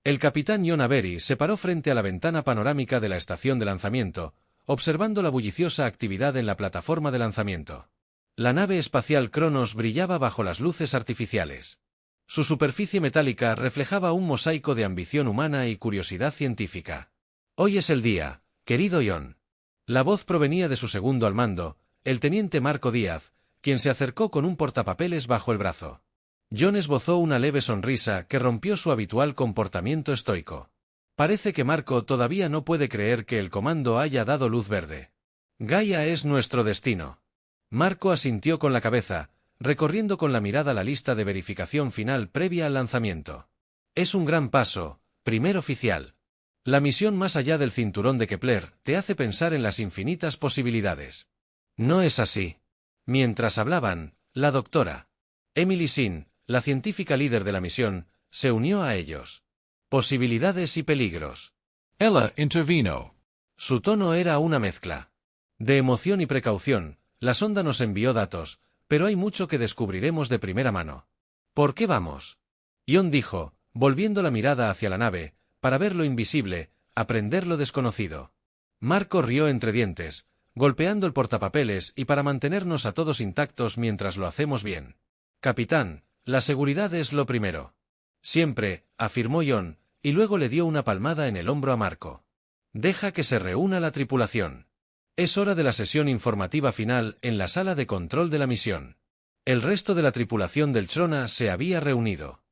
El capitán John Avery se paró frente a la ventana panorámica de la estación de lanzamiento, observando la bulliciosa actividad en la plataforma de lanzamiento. La nave espacial Cronos brillaba bajo las luces artificiales. Su superficie metálica reflejaba un mosaico de ambición humana y curiosidad científica. «Hoy es el día, querido John». La voz provenía de su segundo al mando, el teniente Marco Díaz, quien se acercó con un portapapeles bajo el brazo. John esbozó una leve sonrisa que rompió su habitual comportamiento estoico. Parece que Marco todavía no puede creer que el comando haya dado luz verde. «Gaia es nuestro destino». Marco asintió con la cabeza, recorriendo con la mirada la lista de verificación final previa al lanzamiento. «Es un gran paso, primer oficial. La misión más allá del cinturón de Kepler te hace pensar en las infinitas posibilidades». «No es así». Mientras hablaban, la doctora Emily Sin, la científica líder de la misión, se unió a ellos. «Posibilidades y peligros». Ella intervino. Su tono era una mezcla de emoción y precaución. La sonda nos envió datos, pero hay mucho que descubriremos de primera mano. ¿Por qué vamos?, John dijo, volviendo la mirada hacia la nave, para ver lo invisible, aprender lo desconocido. Marco rió entre dientes, golpeando el portapapeles y para mantenernos a todos intactos mientras lo hacemos bien. «Capitán, la seguridad es lo primero». «Siempre», afirmó John, y luego le dio una palmada en el hombro a Marco. «Deja que se reúna la tripulación. Es hora de la sesión informativa final en la sala de control de la misión». El resto de la tripulación del Trona se había reunido.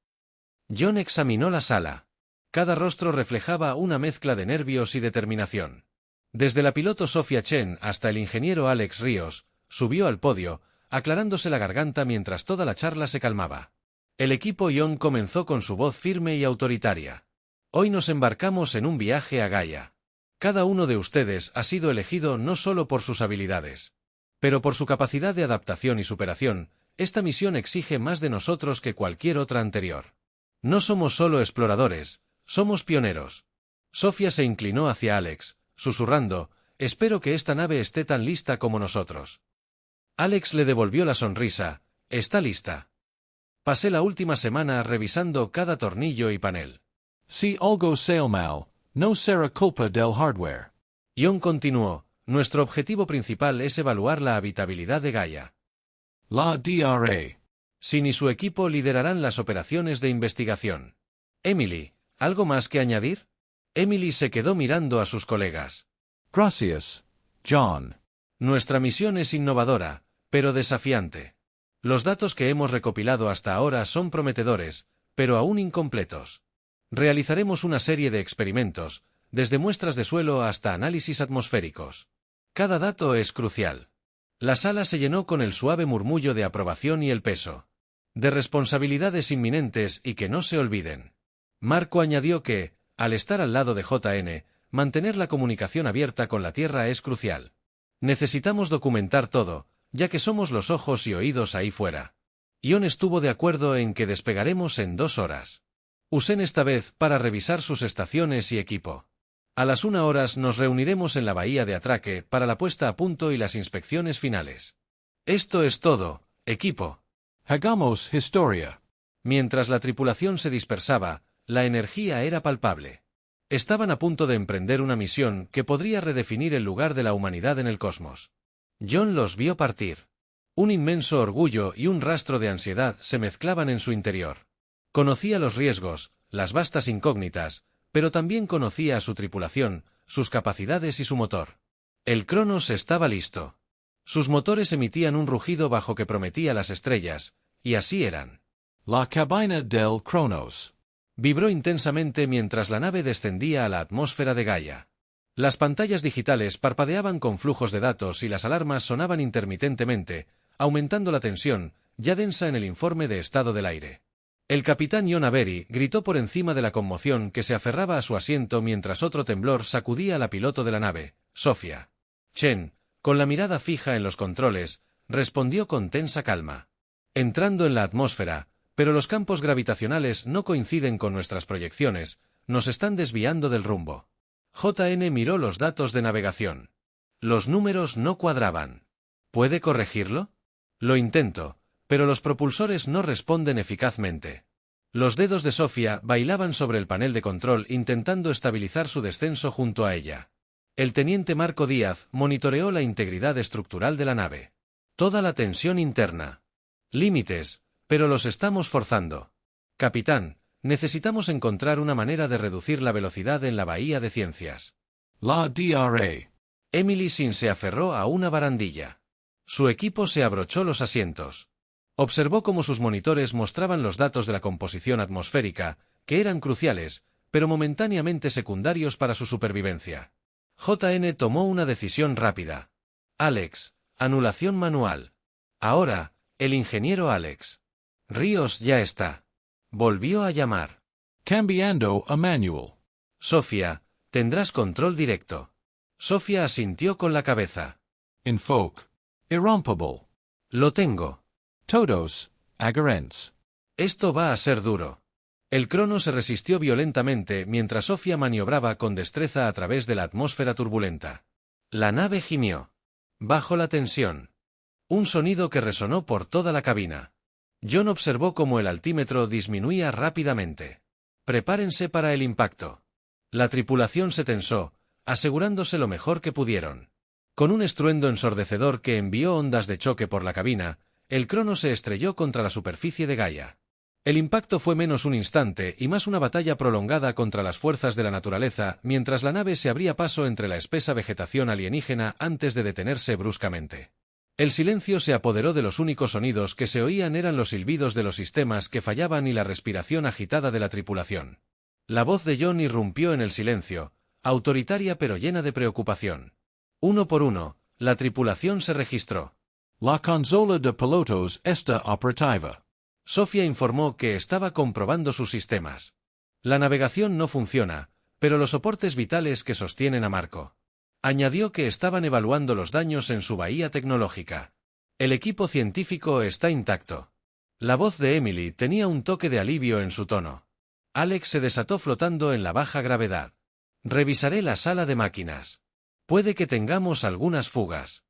John examinó la sala. Cada rostro reflejaba una mezcla de nervios y determinación. Desde la piloto Sofia Chen hasta el ingeniero Alex Ríos, subió al podio, aclarándose la garganta mientras toda la charla se calmaba. El equipo John comenzó con su voz firme y autoritaria. «Hoy nos embarcamos en un viaje a Gaia. Cada uno de ustedes ha sido elegido no solo por sus habilidades, pero por su capacidad de adaptación y superación. Esta misión exige más de nosotros que cualquier otra anterior. No somos solo exploradores, somos pioneros». Sofia se inclinó hacia Alex, susurrando, «Espero que esta nave esté tan lista como nosotros». Alex le devolvió la sonrisa, «Está lista. Pasé la última semana revisando cada tornillo y panel». Si algo sale mal, no será culpa del hardware. John continuó, «Nuestro objetivo principal es evaluar la habitabilidad de Gaia. La DRA. Sin y su equipo liderarán las operaciones de investigación». «Emily, ¿algo más que añadir?». Emily se quedó mirando a sus colegas. Gracias, John. «Nuestra misión es innovadora, pero desafiante. Los datos que hemos recopilado hasta ahora son prometedores, pero aún incompletos. Realizaremos una serie de experimentos, desde muestras de suelo hasta análisis atmosféricos. Cada dato es crucial». La sala se llenó con el suave murmullo de aprobación y el peso de responsabilidades inminentes y que no se olviden. Marco añadió que, al estar al lado de JN, mantener la comunicación abierta con la Tierra es crucial. «Necesitamos documentar todo, ya que somos los ojos y oídos ahí fuera». John estuvo de acuerdo en que despegaremos en 2 horas. Usen esta vez para revisar sus estaciones y equipo. A las 1 hora nos reuniremos en la bahía de atraque para la puesta a punto y las inspecciones finales. Esto es todo, equipo. Hagamos historia. Mientras la tripulación se dispersaba, la energía era palpable. Estaban a punto de emprender una misión que podría redefinir el lugar de la humanidad en el cosmos. John los vio partir. Un inmenso orgullo y un rastro de ansiedad se mezclaban en su interior. Conocía los riesgos, las vastas incógnitas, pero también conocía a su tripulación, sus capacidades y su motor. El Cronos estaba listo. Sus motores emitían un rugido bajo que prometía las estrellas, y así eran. La cabina del Cronos vibró intensamente mientras la nave descendía a la atmósfera de Gaia. Las pantallas digitales parpadeaban con flujos de datos y las alarmas sonaban intermitentemente, aumentando la tensión, ya densa en el informe de estado del aire. El capitán John Avery gritó por encima de la conmoción que se aferraba a su asiento mientras otro temblor sacudía a la piloto de la nave, Sofia. Chen, con la mirada fija en los controles, respondió con tensa calma. «Entrando en la atmósfera, pero los campos gravitacionales no coinciden con nuestras proyecciones, nos están desviando del rumbo». JN miró los datos de navegación. Los números no cuadraban. ¿Puede corregirlo? Lo intento, pero los propulsores no responden eficazmente. Los dedos de Sofía bailaban sobre el panel de control intentando estabilizar su descenso junto a ella. El teniente Marco Díaz monitoreó la integridad estructural de la nave. Toda la tensión interna. Límites, pero los estamos forzando. Capitán, necesitamos encontrar una manera de reducir la velocidad en la bahía de Ciencias. La DRA. Emily Sin se aferró a una barandilla. Su equipo se abrochó los asientos. Observó cómo sus monitores mostraban los datos de la composición atmosférica, que eran cruciales, pero momentáneamente secundarios para su supervivencia. JN tomó una decisión rápida. Alex, anulación manual. Ahora, el ingeniero Alex. Ríos ya está. Volvió a llamar. Cambiando a manual. Sofía, tendrás control directo. Sofía asintió con la cabeza. Enfoque. Irrompible. Lo tengo. Todos, agarrens. Esto va a ser duro. El crono se resistió violentamente mientras Sofía maniobraba con destreza a través de la atmósfera turbulenta. La nave gimió. Bajo la tensión. Un sonido que resonó por toda la cabina. John observó cómo el altímetro disminuía rápidamente. Prepárense para el impacto. La tripulación se tensó, asegurándose lo mejor que pudieron. Con un estruendo ensordecedor que envió ondas de choque por la cabina, el crono se estrelló contra la superficie de Gaia. El impacto fue menos un instante y más una batalla prolongada contra las fuerzas de la naturaleza mientras la nave se abría paso entre la espesa vegetación alienígena antes de detenerse bruscamente. El silencio se apoderó de los únicos sonidos que se oían eran los silbidos de los sistemas que fallaban y la respiración agitada de la tripulación. La voz de John irrumpió en el silencio, autoritaria pero llena de preocupación. Uno por uno, la tripulación se registró. La consola de pilotos está operativa. Sofía informó que estaba comprobando sus sistemas. La navegación no funciona, pero los soportes vitales que sostienen a Marco. Añadió que estaban evaluando los daños en su bahía tecnológica. El equipo científico está intacto. La voz de Emily tenía un toque de alivio en su tono. Alex se desató flotando en la baja gravedad. Revisaré la sala de máquinas. Puede que tengamos algunas fugas.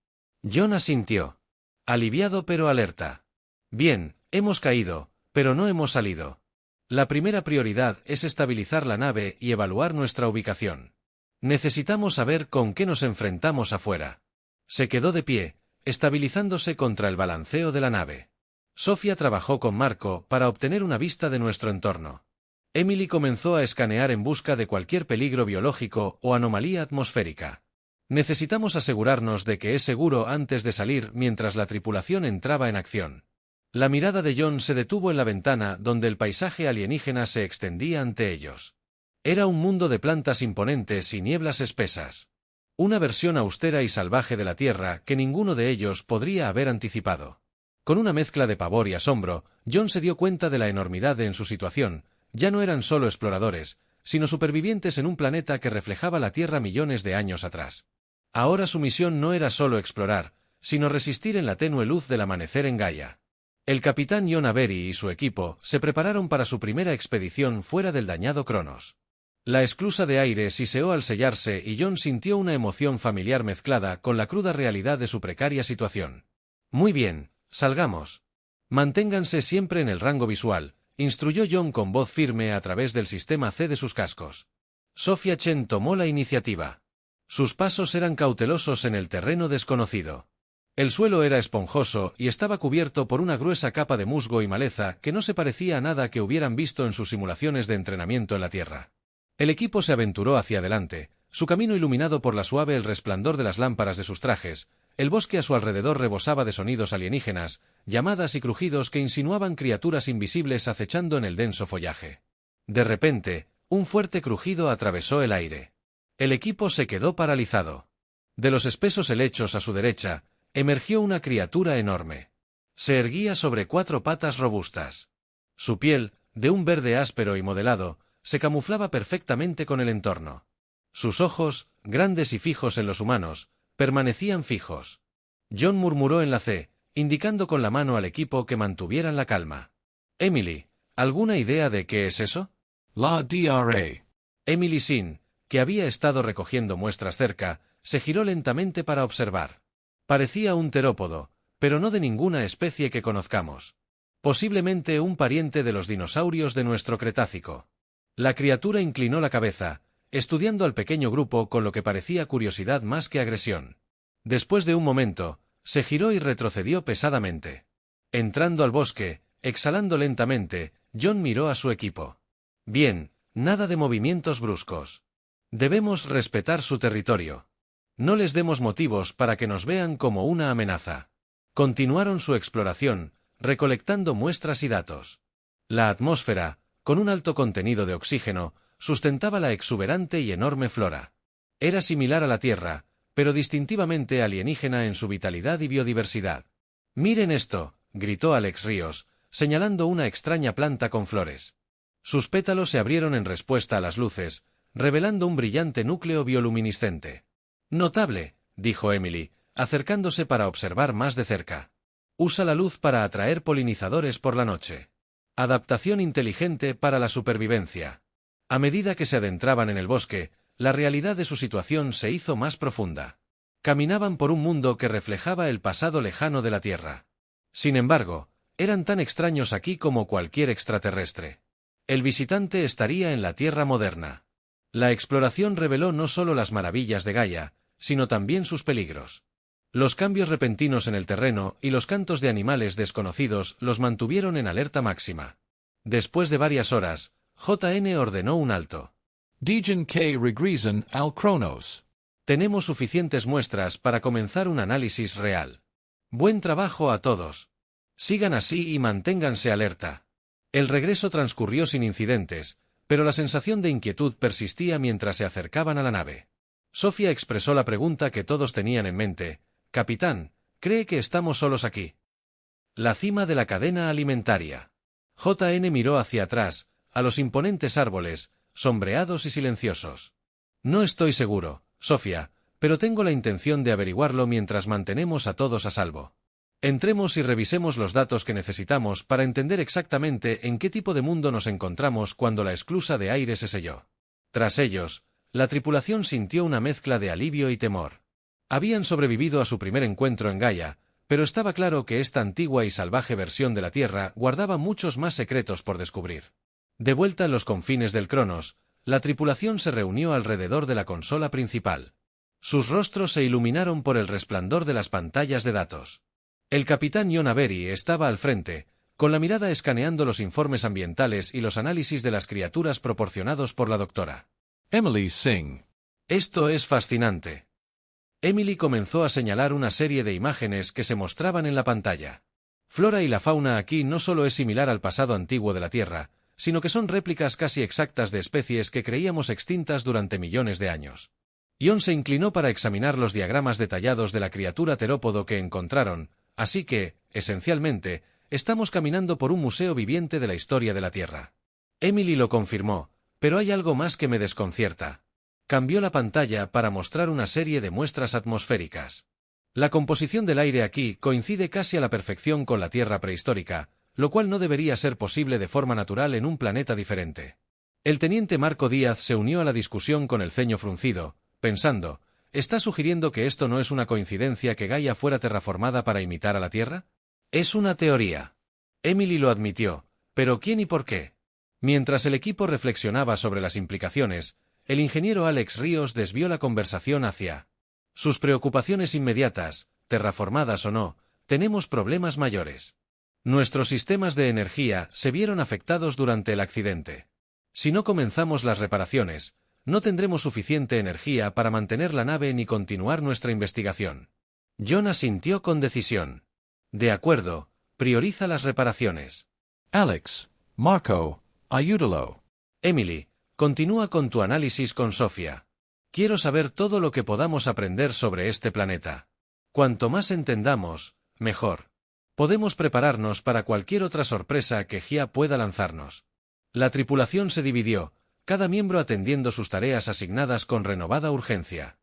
John asintió. Aliviado pero alerta. Bien, hemos caído, pero no hemos salido. La primera prioridad es estabilizar la nave y evaluar nuestra ubicación. Necesitamos saber con qué nos enfrentamos afuera. Se quedó de pie, estabilizándose contra el balanceo de la nave. Sofía trabajó con Marco para obtener una vista de nuestro entorno. Emily comenzó a escanear en busca de cualquier peligro biológico o anomalía atmosférica. Necesitamos asegurarnos de que es seguro antes de salir mientras la tripulación entraba en acción. La mirada de John se detuvo en la ventana donde el paisaje alienígena se extendía ante ellos. Era un mundo de plantas imponentes y nieblas espesas. Una versión austera y salvaje de la Tierra que ninguno de ellos podría haber anticipado. Con una mezcla de pavor y asombro, John se dio cuenta de la enormidad de su situación. Ya no eran solo exploradores, sino supervivientes en un planeta que reflejaba la Tierra millones de años atrás. Ahora su misión no era solo explorar, sino resistir en la tenue luz del amanecer en Gaia. El capitán John Avery y su equipo se prepararon para su primera expedición fuera del dañado Cronos. La esclusa de aire siseó al sellarse y John sintió una emoción familiar mezclada con la cruda realidad de su precaria situación. Muy bien, salgamos. Manténganse siempre en el rango visual, instruyó John con voz firme a través del sistema C de sus cascos. Sofía Chen tomó la iniciativa. Sus pasos eran cautelosos en el terreno desconocido. El suelo era esponjoso y estaba cubierto por una gruesa capa de musgo y maleza que no se parecía a nada que hubieran visto en sus simulaciones de entrenamiento en la Tierra. El equipo se aventuró hacia adelante, su camino iluminado por la suave el resplandor de las lámparas de sus trajes. El bosque a su alrededor rebosaba de sonidos alienígenas, llamadas y crujidos que insinuaban criaturas invisibles acechando en el denso follaje. De repente, un fuerte crujido atravesó el aire. El equipo se quedó paralizado. De los espesos helechos a su derecha, emergió una criatura enorme. Se erguía sobre 4 patas robustas. Su piel, de un verde áspero y modelado, se camuflaba perfectamente con el entorno. Sus ojos, grandes y fijos en los humanos, permanecían fijos. John murmuró en la C, indicando con la mano al equipo que mantuvieran la calma. Emily, ¿alguna idea de qué es eso? La DRA. Emily Sin, que había estado recogiendo muestras cerca, se giró lentamente para observar. Parecía un terópodo, pero no de ninguna especie que conozcamos. Posiblemente un pariente de los dinosaurios de nuestro Cretácico. La criatura inclinó la cabeza, estudiando al pequeño grupo con lo que parecía curiosidad más que agresión. Después de un momento, se giró y retrocedió pesadamente. Entrando al bosque, exhalando lentamente, John miró a su equipo. Bien, nada de movimientos bruscos. Debemos respetar su territorio. No les demos motivos para que nos vean como una amenaza. Continuaron su exploración, recolectando muestras y datos. La atmósfera, con un alto contenido de oxígeno, sustentaba la exuberante y enorme flora. Era similar a la Tierra, pero distintivamente alienígena en su vitalidad y biodiversidad. «Miren esto», gritó Alex Ríos, señalando una extraña planta con flores. Sus pétalos se abrieron en respuesta a las luces, revelando un brillante núcleo bioluminiscente. «Notable», dijo Emily, acercándose para observar más de cerca. «Usa la luz para atraer polinizadores por la noche. Adaptación inteligente para la supervivencia». A medida que se adentraban en el bosque, la realidad de su situación se hizo más profunda. Caminaban por un mundo que reflejaba el pasado lejano de la Tierra. Sin embargo, eran tan extraños aquí como cualquier extraterrestre. El visitante estaría en la Tierra moderna. La exploración reveló no solo las maravillas de Gaia, sino también sus peligros. Los cambios repentinos en el terreno y los cantos de animales desconocidos los mantuvieron en alerta máxima. Después de varias horas, JN ordenó un alto. Degen K. regresen al Cronos. Tenemos suficientes muestras para comenzar un análisis real. Buen trabajo a todos. Sigan así y manténganse alerta. El regreso transcurrió sin incidentes, pero la sensación de inquietud persistía mientras se acercaban a la nave. Sofía expresó la pregunta que todos tenían en mente: «Capitán, ¿cree que estamos solos aquí?» La cima de la cadena alimentaria. JN miró hacia atrás, a los imponentes árboles, sombreados y silenciosos. «No estoy seguro, Sofía, pero tengo la intención de averiguarlo mientras mantenemos a todos a salvo. Entremos y revisemos los datos que necesitamos para entender exactamente en qué tipo de mundo nos encontramos cuando la esclusa de aire se selló». Tras ellos, la tripulación sintió una mezcla de alivio y temor. Habían sobrevivido a su primer encuentro en Gaia, pero estaba claro que esta antigua y salvaje versión de la Tierra guardaba muchos más secretos por descubrir. De vuelta en los confines del Cronos, la tripulación se reunió alrededor de la consola principal. Sus rostros se iluminaron por el resplandor de las pantallas de datos. El capitán John Avery estaba al frente, con la mirada escaneando los informes ambientales y los análisis de las criaturas proporcionados por la doctora. Emily Singh. «Esto es fascinante». Emily comenzó a señalar una serie de imágenes que se mostraban en la pantalla. Flora y la fauna aquí no solo es similar al pasado antiguo de la Tierra, sino que son réplicas casi exactas de especies que creíamos extintas durante millones de años. John se inclinó para examinar los diagramas detallados de la criatura terópodo que encontraron, así que, esencialmente, estamos caminando por un museo viviente de la historia de la Tierra. Emily lo confirmó, pero hay algo más que me desconcierta. Cambió la pantalla para mostrar una serie de muestras atmosféricas. La composición del aire aquí coincide casi a la perfección con la Tierra prehistórica, lo cual no debería ser posible de forma natural en un planeta diferente. El teniente Marco Díaz se unió a la discusión con el ceño fruncido, pensando: ¿está sugiriendo que esto no es una coincidencia que Gaia fuera terraformada para imitar a la Tierra? Es una teoría. Emily lo admitió, pero ¿quién y por qué? Mientras el equipo reflexionaba sobre las implicaciones, el ingeniero Alex Ríos desvió la conversación hacia sus preocupaciones inmediatas. Terraformadas o no, tenemos problemas mayores. Nuestros sistemas de energía se vieron afectados durante el accidente. Si no comenzamos las reparaciones, no tendremos suficiente energía para mantener la nave ni continuar nuestra investigación. John asintió con decisión. De acuerdo, prioriza las reparaciones. Alex, Marco, ayúdalo. Emily, continúa con tu análisis con Sofía. Quiero saber todo lo que podamos aprender sobre este planeta. Cuanto más entendamos, mejor. Podemos prepararnos para cualquier otra sorpresa que Gia pueda lanzarnos. La tripulación se dividió, cada miembro atendiendo sus tareas asignadas con renovada urgencia.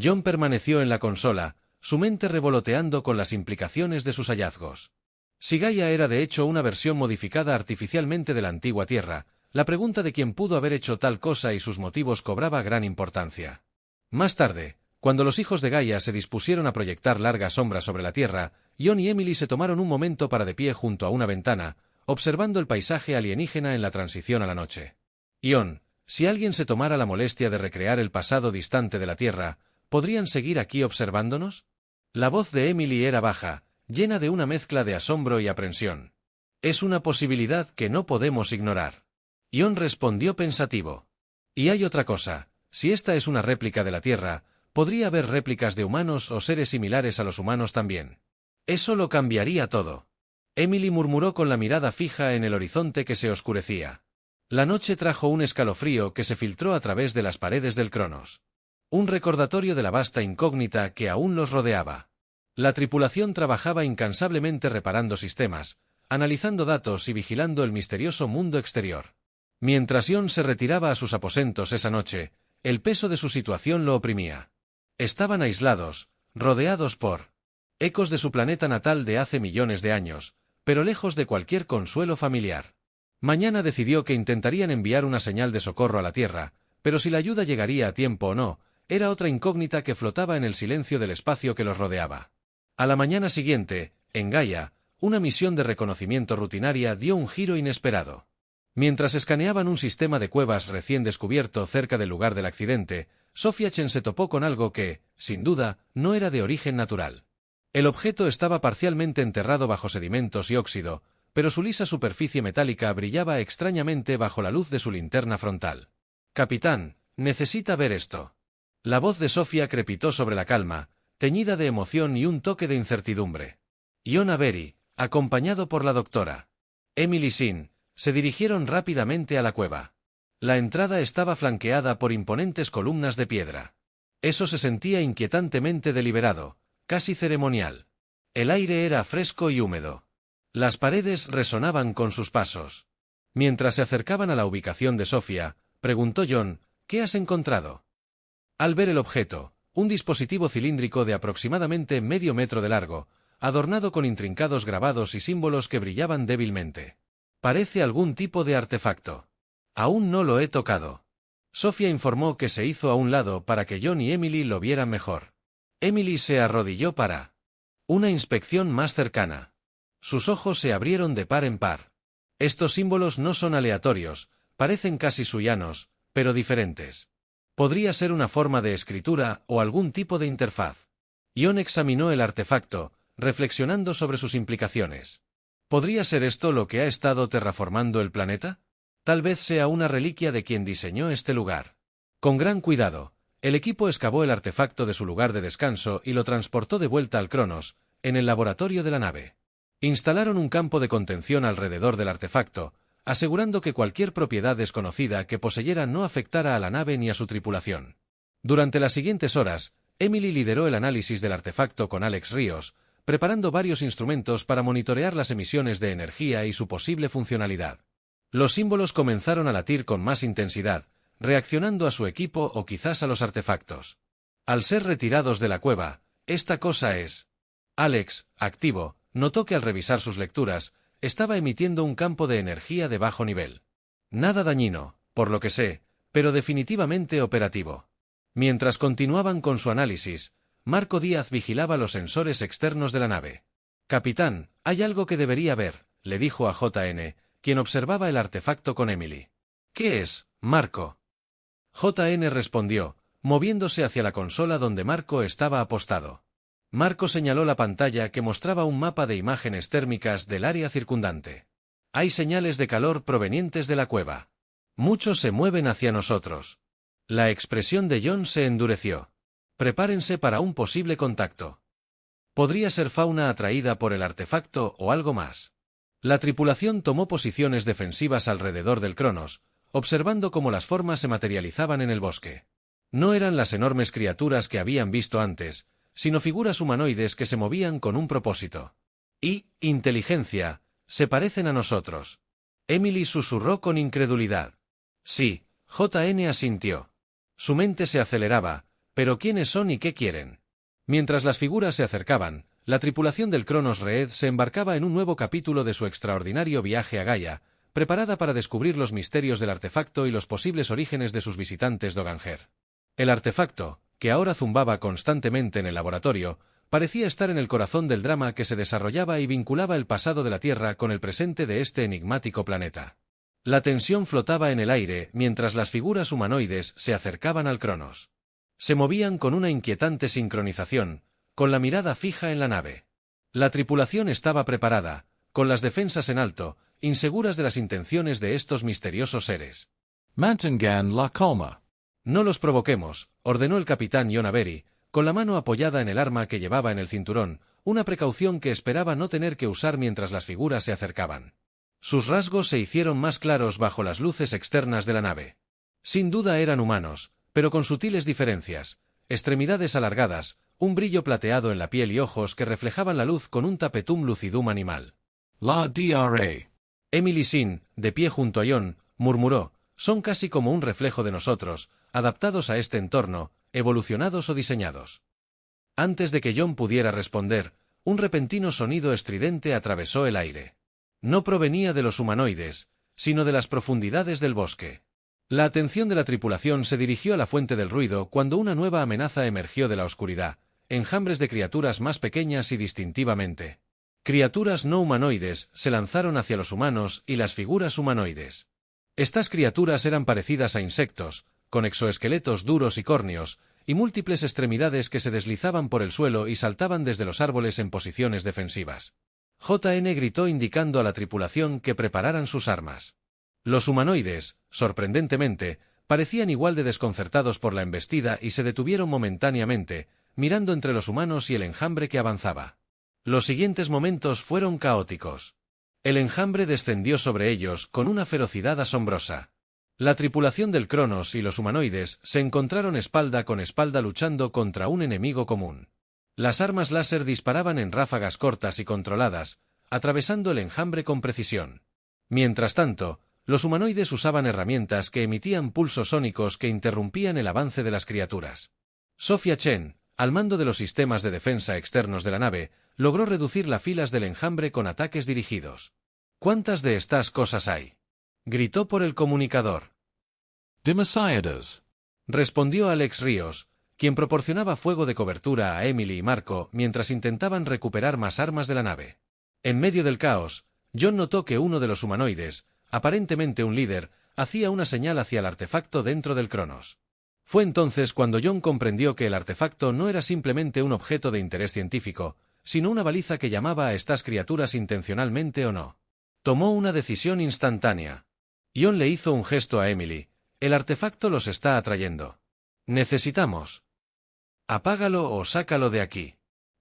John permaneció en la consola, su mente revoloteando con las implicaciones de sus hallazgos. Si Gaia era de hecho una versión modificada artificialmente de la antigua Tierra, la pregunta de quién pudo haber hecho tal cosa y sus motivos cobraba gran importancia. Más tarde, Cuando los hijos de Gaia se dispusieron a proyectar largas sombras sobre la Tierra, Jon y Emily se tomaron un momento para de pie junto a una ventana, observando el paisaje alienígena en la transición a la noche. Jon, si alguien se tomara la molestia de recrear el pasado distante de la Tierra, ¿podrían seguir aquí observándonos? La voz de Emily era baja, llena de una mezcla de asombro y aprensión. Es una posibilidad que no podemos ignorar. Jon respondió pensativo. Y hay otra cosa, si esta es una réplica de la Tierra, podría haber réplicas de humanos o seres similares a los humanos también. Eso lo cambiaría todo. Emily murmuró con la mirada fija en el horizonte que se oscurecía. La noche trajo un escalofrío que se filtró a través de las paredes del Cronos. Un recordatorio de la vasta incógnita que aún los rodeaba. La tripulación trabajaba incansablemente reparando sistemas, analizando datos y vigilando el misterioso mundo exterior. Mientras Jon se retiraba a sus aposentos esa noche, el peso de su situación lo oprimía. Estaban aislados, rodeados por ecos de su planeta natal de hace millones de años, pero lejos de cualquier consuelo familiar. Mañana decidió que intentarían enviar una señal de socorro a la Tierra, pero si la ayuda llegaría a tiempo o no, era otra incógnita que flotaba en el silencio del espacio que los rodeaba. A la mañana siguiente, en Gaia, una misión de reconocimiento rutinaria dio un giro inesperado. Mientras escaneaban un sistema de cuevas recién descubierto cerca del lugar del accidente, Sophia Chen se topó con algo que, sin duda, no era de origen natural. El objeto estaba parcialmente enterrado bajo sedimentos y óxido, pero su lisa superficie metálica brillaba extrañamente bajo la luz de su linterna frontal. «Capitán, necesita ver esto». La voz de Sophia crepitó sobre la calma, teñida de emoción y un toque de incertidumbre. Jon Avery, acompañado por la doctora Emily Sin, se dirigieron rápidamente a la cueva. La entrada estaba flanqueada por imponentes columnas de piedra. Eso se sentía inquietantemente deliberado, casi ceremonial. El aire era fresco y húmedo. Las paredes resonaban con sus pasos. Mientras se acercaban a la ubicación de Sophia, preguntó Jon, «¿Qué has encontrado?» Al ver el objeto, un dispositivo cilíndrico de aproximadamente medio metro de largo, adornado con intrincados grabados y símbolos que brillaban débilmente. «Parece algún tipo de artefacto. Aún no lo he tocado». Sophia informó que se hizo a un lado para que Jon y Emily lo vieran mejor. Emily se arrodilló para una inspección más cercana. Sus ojos se abrieron de par en par. Estos símbolos no son aleatorios, parecen casi suyanos, pero diferentes. Podría ser una forma de escritura o algún tipo de interfaz. Jon examinó el artefacto, reflexionando sobre sus implicaciones. ¿Podría ser esto lo que ha estado terraformando el planeta? Tal vez sea una reliquia de quien diseñó este lugar. Con gran cuidado, el equipo excavó el artefacto de su lugar de descanso y lo transportó de vuelta al Cronos, en el laboratorio de la nave. Instalaron un campo de contención alrededor del artefacto, asegurando que cualquier propiedad desconocida que poseyera no afectara a la nave ni a su tripulación. Durante las siguientes horas, Emily lideró el análisis del artefacto con Alex Ríos, preparando varios instrumentos para monitorear las emisiones de energía y su posible funcionalidad. Los símbolos comenzaron a latir con más intensidad, reaccionando a su equipo o quizás a los artefactos. Al ser retirados de la cueva, esta cosa es. Alex, activo, notó que al revisar sus lecturas, estaba emitiendo un campo de energía de bajo nivel. Nada dañino, por lo que sé, pero definitivamente operativo. Mientras continuaban con su análisis, Marco Díaz vigilaba los sensores externos de la nave. «Capitán, hay algo que debería ver», le dijo a JN, quien observaba el artefacto con Emily. «¿Qué es, Marco?» JN respondió, moviéndose hacia la consola donde Marco estaba apostado. Marco señaló la pantalla que mostraba un mapa de imágenes térmicas del área circundante. «Hay señales de calor provenientes de la cueva. Muchos se mueven hacia nosotros». La expresión de Jon se endureció. «Prepárense para un posible contacto. Podría ser fauna atraída por el artefacto o algo más». La tripulación tomó posiciones defensivas alrededor del Cronos, observando cómo las formas se materializaban en el bosque. No eran las enormes criaturas que habían visto antes, sino figuras humanoides que se movían con un propósito. «Y, inteligencia, se parecen a nosotros». Emily susurró con incredulidad. «Sí», JN asintió. Su mente se aceleraba, pero ¿quiénes son y qué quieren? Mientras las figuras se acercaban, la tripulación del Cronos Reed se embarcaba en un nuevo capítulo de su extraordinario viaje a Gaia, preparada para descubrir los misterios del artefacto y los posibles orígenes de sus visitantes Doganger. El artefacto, que ahora zumbaba constantemente en el laboratorio, parecía estar en el corazón del drama que se desarrollaba y vinculaba el pasado de la Tierra con el presente de este enigmático planeta. La tensión flotaba en el aire mientras las figuras humanoides se acercaban al Cronos. Se movían con una inquietante sincronización, con la mirada fija en la nave. La tripulación estaba preparada, con las defensas en alto, inseguras de las intenciones de estos misteriosos seres. Mantengan la calma. No los provoquemos, ordenó el capitán Jon Avery, con la mano apoyada en el arma que llevaba en el cinturón, una precaución que esperaba no tener que usar mientras las figuras se acercaban. Sus rasgos se hicieron más claros bajo las luces externas de la nave. Sin duda eran humanos, pero con sutiles diferencias, extremidades alargadas, un brillo plateado en la piel y ojos que reflejaban la luz con un tapetum lucidum animal. La DRA. Emily Sin, de pie junto a Jon, murmuró, son casi como un reflejo de nosotros, adaptados a este entorno, evolucionados o diseñados. Antes de que Jon pudiera responder, un repentino sonido estridente atravesó el aire. No provenía de los humanoides, sino de las profundidades del bosque. La atención de la tripulación se dirigió a la fuente del ruido cuando una nueva amenaza emergió de la oscuridad, enjambres de criaturas más pequeñas y distintivamente. Criaturas no humanoides se lanzaron hacia los humanos y las figuras humanoides. Estas criaturas eran parecidas a insectos, con exoesqueletos duros y córneos, y múltiples extremidades que se deslizaban por el suelo y saltaban desde los árboles en posiciones defensivas. JN gritó indicando a la tripulación que prepararan sus armas. Los humanoides, sorprendentemente, parecían igual de desconcertados por la embestida y se detuvieron momentáneamente, mirando entre los humanos y el enjambre que avanzaba. Los siguientes momentos fueron caóticos. El enjambre descendió sobre ellos con una ferocidad asombrosa. La tripulación del Cronos y los humanoides se encontraron espalda con espalda luchando contra un enemigo común. Las armas láser disparaban en ráfagas cortas y controladas, atravesando el enjambre con precisión. Mientras tanto, los humanoides usaban herramientas que emitían pulsos sónicos que interrumpían el avance de las criaturas. Sophia Chen, al mando de los sistemas de defensa externos de la nave, logró reducir las filas del enjambre con ataques dirigidos. ¿Cuántas de estas cosas hay?, gritó por el comunicador. Demasiadas, respondió Alex Ríos, quien proporcionaba fuego de cobertura a Emily y Marco mientras intentaban recuperar más armas de la nave. En medio del caos, Jon notó que uno de los humanoides, aparentemente un líder, hacía una señal hacia el artefacto dentro del Cronos. Fue entonces cuando Jon comprendió que el artefacto no era simplemente un objeto de interés científico, sino una baliza que llamaba a estas criaturas intencionalmente o no. Tomó una decisión instantánea. Jon le hizo un gesto a Emily. El artefacto los está atrayendo. Necesitamos. Apágalo o sácalo de aquí.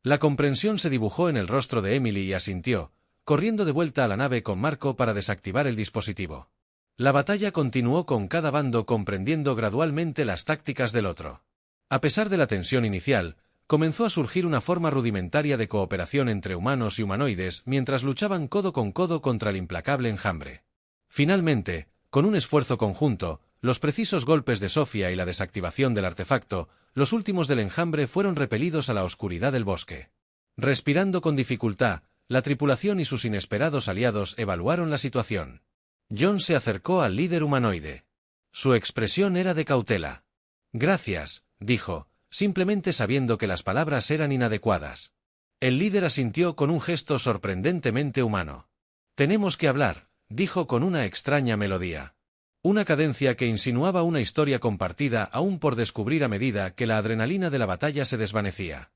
La comprensión se dibujó en el rostro de Emily y asintió, corriendo de vuelta a la nave con Marco para desactivar el dispositivo. La batalla continuó con cada bando comprendiendo gradualmente las tácticas del otro. A pesar de la tensión inicial, comenzó a surgir una forma rudimentaria de cooperación entre humanos y humanoides mientras luchaban codo con codo contra el implacable enjambre. Finalmente, con un esfuerzo conjunto, los precisos golpes de Sophia y la desactivación del artefacto, los últimos del enjambre fueron repelidos a la oscuridad del bosque. Respirando con dificultad, la tripulación y sus inesperados aliados evaluaron la situación. Jon se acercó al líder humanoide. Su expresión era de cautela. «Gracias», dijo, simplemente sabiendo que las palabras eran inadecuadas. El líder asintió con un gesto sorprendentemente humano. «Tenemos que hablar», dijo con una extraña melodía. Una cadencia que insinuaba una historia compartida aún por descubrir a medida que la adrenalina de la batalla se desvanecía.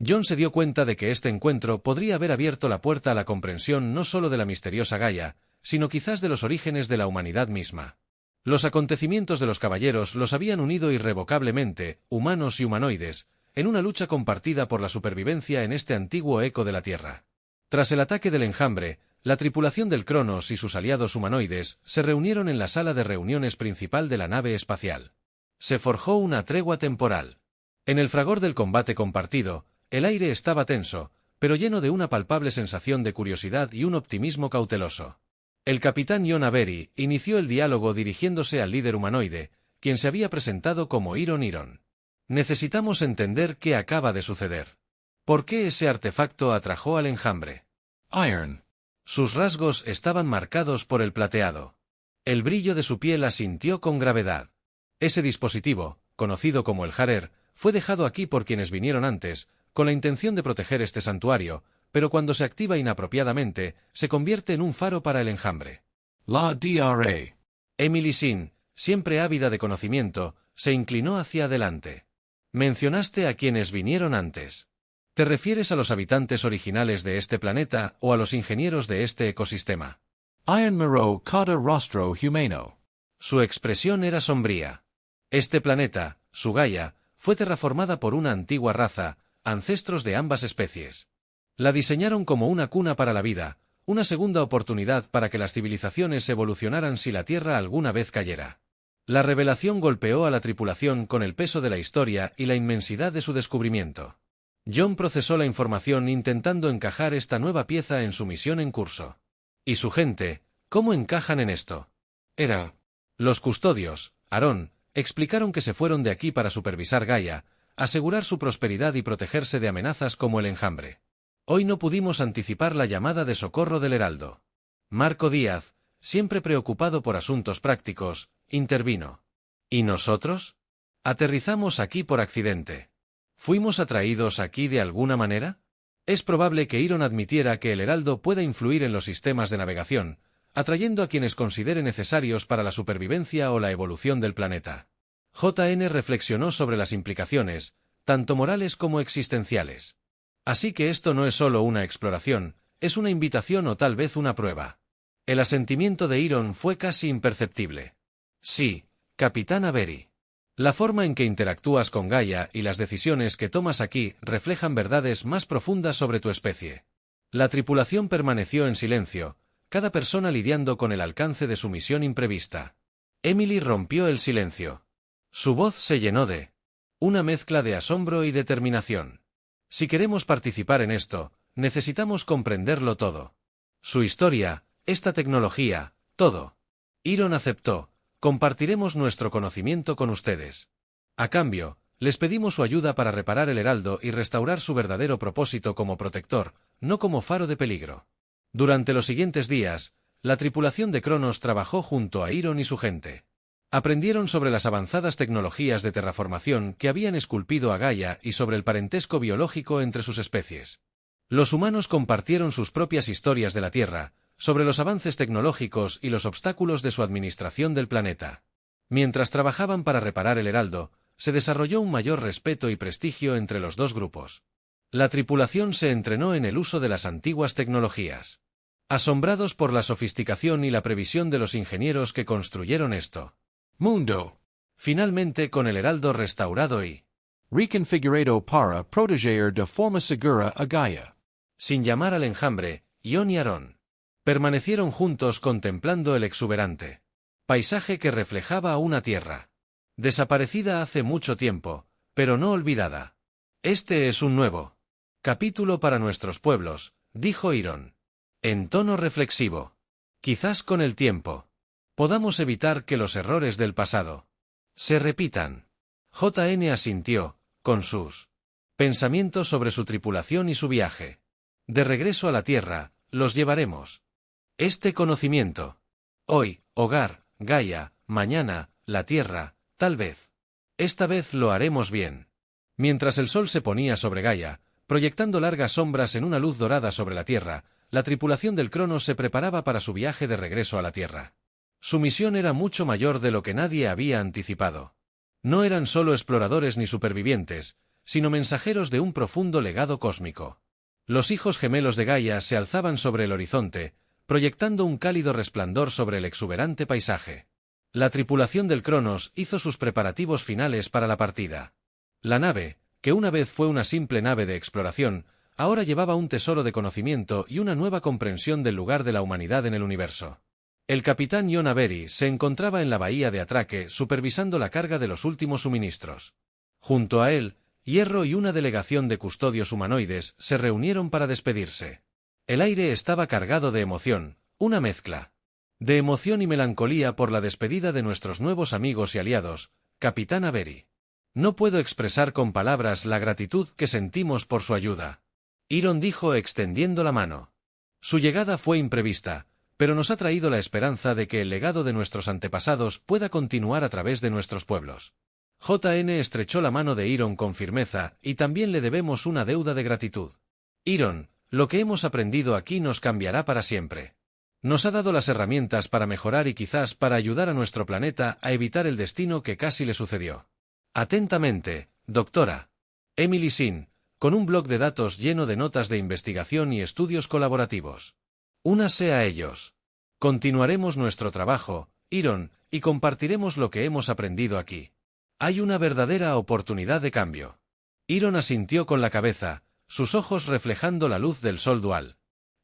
Jon se dio cuenta de que este encuentro podría haber abierto la puerta a la comprensión no solo de la misteriosa Gaia, sino quizás de los orígenes de la humanidad misma. Los acontecimientos de los caballeros los habían unido irrevocablemente, humanos y humanoides, en una lucha compartida por la supervivencia en este antiguo eco de la Tierra. Tras el ataque del enjambre, la tripulación del Cronos y sus aliados humanoides se reunieron en la sala de reuniones principal de la nave espacial. Se forjó una tregua temporal. En el fragor del combate compartido, el aire estaba tenso, pero lleno de una palpable sensación de curiosidad y un optimismo cauteloso. El capitán Jon Avery inició el diálogo dirigiéndose al líder humanoide, quien se había presentado como Iron. Necesitamos entender qué acaba de suceder. ¿Por qué ese artefacto atrajo al enjambre? Iron. Sus rasgos estaban marcados por el plateado. El brillo de su piel asintió con gravedad. Ese dispositivo, conocido como el Harer, fue dejado aquí por quienes vinieron antes, con la intención de proteger este santuario, pero cuando se activa inapropiadamente, se convierte en un faro para el enjambre. La Dra. Emily Sin, siempre ávida de conocimiento, se inclinó hacia adelante. Mencionaste a quienes vinieron antes. ¿Te refieres a los habitantes originales de este planeta o a los ingenieros de este ecosistema? Ian Miro cada rostro humano. Su expresión era sombría. Este planeta, su Gaia, fue terraformada por una antigua raza, ancestros de ambas especies. La diseñaron como una cuna para la vida, una segunda oportunidad para que las civilizaciones evolucionaran si la Tierra alguna vez cayera. La revelación golpeó a la tripulación con el peso de la historia y la inmensidad de su descubrimiento. John procesó la información intentando encajar esta nueva pieza en su misión en curso. ¿Y su gente, cómo encajan en esto? Los custodios, Aarón, explicaron que se fueron de aquí para supervisar Gaia, asegurar su prosperidad y protegerse de amenazas como el enjambre. Hoy no pudimos anticipar la llamada de socorro del Heraldo. Marco Díaz, siempre preocupado por asuntos prácticos, intervino. ¿Y nosotros? Aterrizamos aquí por accidente. ¿Fuimos atraídos aquí de alguna manera? Es probable que Iron admitiera que el Heraldo pueda influir en los sistemas de navegación, atrayendo a quienes considere necesarios para la supervivencia o la evolución del planeta. JN reflexionó sobre las implicaciones, tanto morales como existenciales. Así que esto no es solo una exploración, es una invitación o tal vez una prueba. El asentimiento de Iron fue casi imperceptible. Sí, Capitán Avery. La forma en que interactúas con Gaia y las decisiones que tomas aquí reflejan verdades más profundas sobre tu especie. La tripulación permaneció en silencio, cada persona lidiando con el alcance de su misión imprevista. Emily rompió el silencio. Su voz se llenó de una mezcla de asombro y determinación. Si queremos participar en esto, necesitamos comprenderlo todo. Su historia, esta tecnología, todo. Iron aceptó. Compartiremos nuestro conocimiento con ustedes. A cambio, les pedimos su ayuda para reparar el Heraldo y restaurar su verdadero propósito como protector, no como faro de peligro. Durante los siguientes días, la tripulación de Cronos trabajó junto a Iron y su gente. Aprendieron sobre las avanzadas tecnologías de terraformación que habían esculpido a Gaia y sobre el parentesco biológico entre sus especies. Los humanos compartieron sus propias historias de la Tierra, sobre los avances tecnológicos y los obstáculos de su administración del planeta. Mientras trabajaban para reparar el Heraldo, se desarrolló un mayor respeto y prestigio entre los dos grupos. La tripulación se entrenó en el uso de las antiguas tecnologías. Asombrados por la sofisticación y la previsión de los ingenieros que construyeron esto. Mundo. Finalmente con el Heraldo restaurado y Reconfigurado para proteger de forma segura a Gaia. sin llamar al enjambre, Ion y Aarón permanecieron juntos contemplando el exuberante paisaje que reflejaba una tierra desaparecida hace mucho tiempo, pero no olvidada. Este es un nuevo capítulo para nuestros pueblos, dijo Iron, en tono reflexivo. Quizás con el tiempo podamos evitar que los errores del pasado se repitan. JN asintió, con sus pensamientos sobre su tripulación y su viaje. De regreso a la Tierra, los llevaremos. Este conocimiento. Hoy, hogar, Gaia, mañana, la Tierra, tal vez. Esta vez lo haremos bien. Mientras el sol se ponía sobre Gaia, proyectando largas sombras en una luz dorada sobre la Tierra, la tripulación del Cronos se preparaba para su viaje de regreso a la Tierra. Su misión era mucho mayor de lo que nadie había anticipado. No eran solo exploradores ni supervivientes, sino mensajeros de un profundo legado cósmico. Los hijos gemelos de Gaia se alzaban sobre el horizonte, proyectando un cálido resplandor sobre el exuberante paisaje. La tripulación del Cronos hizo sus preparativos finales para la partida. La nave, que una vez fue una simple nave de exploración, ahora llevaba un tesoro de conocimiento y una nueva comprensión del lugar de la humanidad en el universo. El capitán John Avery se encontraba en la bahía de Atraque supervisando la carga de los últimos suministros. Junto a él, Hierro y una delegación de custodios humanoides se reunieron para despedirse. El aire estaba cargado de emoción, una mezcla de emoción y melancolía por la despedida de nuestros nuevos amigos y aliados, capitán Avery. No puedo expresar con palabras la gratitud que sentimos por su ayuda. Iron dijo extendiendo la mano. Su llegada fue imprevista, pero nos ha traído la esperanza de que el legado de nuestros antepasados pueda continuar a través de nuestros pueblos. JN estrechó la mano de Iron con firmeza, y también le debemos una deuda de gratitud. Iron, lo que hemos aprendido aquí nos cambiará para siempre. Nos ha dado las herramientas para mejorar y quizás para ayudar a nuestro planeta a evitar el destino que casi le sucedió. Atentamente, doctora. Emily Sin, con un blog de datos lleno de notas de investigación y estudios colaborativos. Únase a ellos. Continuaremos nuestro trabajo, Iron, y compartiremos lo que hemos aprendido aquí. Hay una verdadera oportunidad de cambio. Iron asintió con la cabeza, sus ojos reflejando la luz del sol dual.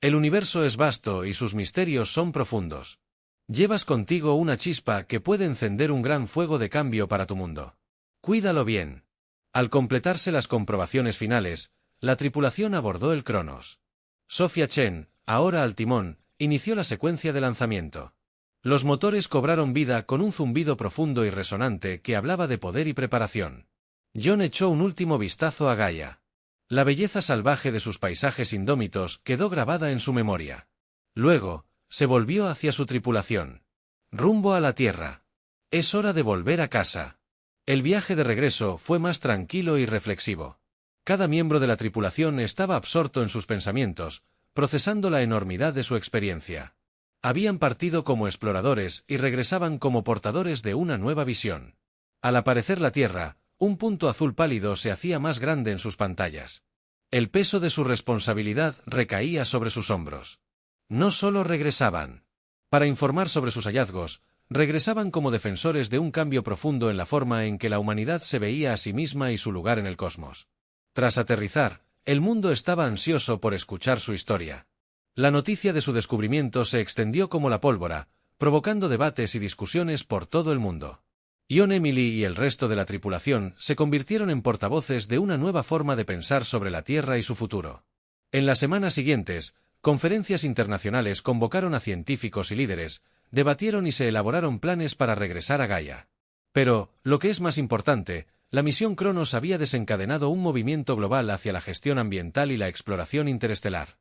El universo es vasto y sus misterios son profundos. Llevas contigo una chispa que puede encender un gran fuego de cambio para tu mundo. Cuídalo bien. Al completarse las comprobaciones finales, la tripulación abordó el Cronos. Sophia Chen, ahora al timón, inició la secuencia de lanzamiento. Los motores cobraron vida con un zumbido profundo y resonante que hablaba de poder y preparación. John echó un último vistazo a Gaia. La belleza salvaje de sus paisajes indómitos quedó grabada en su memoria. Luego, se volvió hacia su tripulación. Rumbo a la Tierra. Es hora de volver a casa. El viaje de regreso fue más tranquilo y reflexivo. Cada miembro de la tripulación estaba absorto en sus pensamientos, procesando la enormidad de su experiencia. Habían partido como exploradores y regresaban como portadores de una nueva visión. Al aparecer la Tierra, un punto azul pálido se hacía más grande en sus pantallas. El peso de su responsabilidad recaía sobre sus hombros. No solo regresaban para informar sobre sus hallazgos, regresaban como defensores de un cambio profundo en la forma en que la humanidad se veía a sí misma y su lugar en el cosmos. Tras aterrizar, el mundo estaba ansioso por escuchar su historia. La noticia de su descubrimiento se extendió como la pólvora, provocando debates y discusiones por todo el mundo. John, Emily y el resto de la tripulación se convirtieron en portavoces de una nueva forma de pensar sobre la Tierra y su futuro. En las semanas siguientes, conferencias internacionales convocaron a científicos y líderes, debatieron y se elaboraron planes para regresar a Gaia. Pero, lo que es más importante, la misión Cronos había desencadenado un movimiento global hacia la gestión ambiental y la exploración interestelar.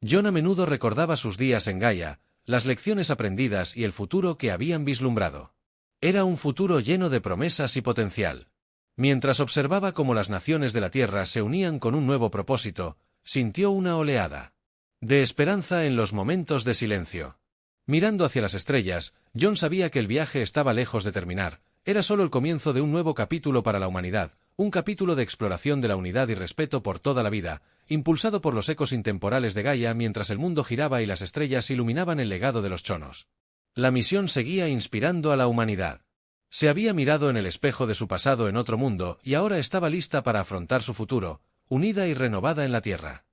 John a menudo recordaba sus días en Gaia, las lecciones aprendidas y el futuro que habían vislumbrado. Era un futuro lleno de promesas y potencial. Mientras observaba cómo las naciones de la Tierra se unían con un nuevo propósito, sintió una oleada de esperanza en los momentos de silencio. Mirando hacia las estrellas, John sabía que el viaje estaba lejos de terminar, era solo el comienzo de un nuevo capítulo para la humanidad, un capítulo de exploración de la unidad y respeto por toda la vida, impulsado por los ecos intemporales de Gaia mientras el mundo giraba y las estrellas iluminaban el legado de los chonos. La misión seguía inspirando a la humanidad. Se había mirado en el espejo de su pasado en otro mundo y ahora estaba lista para afrontar su futuro, unida y renovada en la Tierra.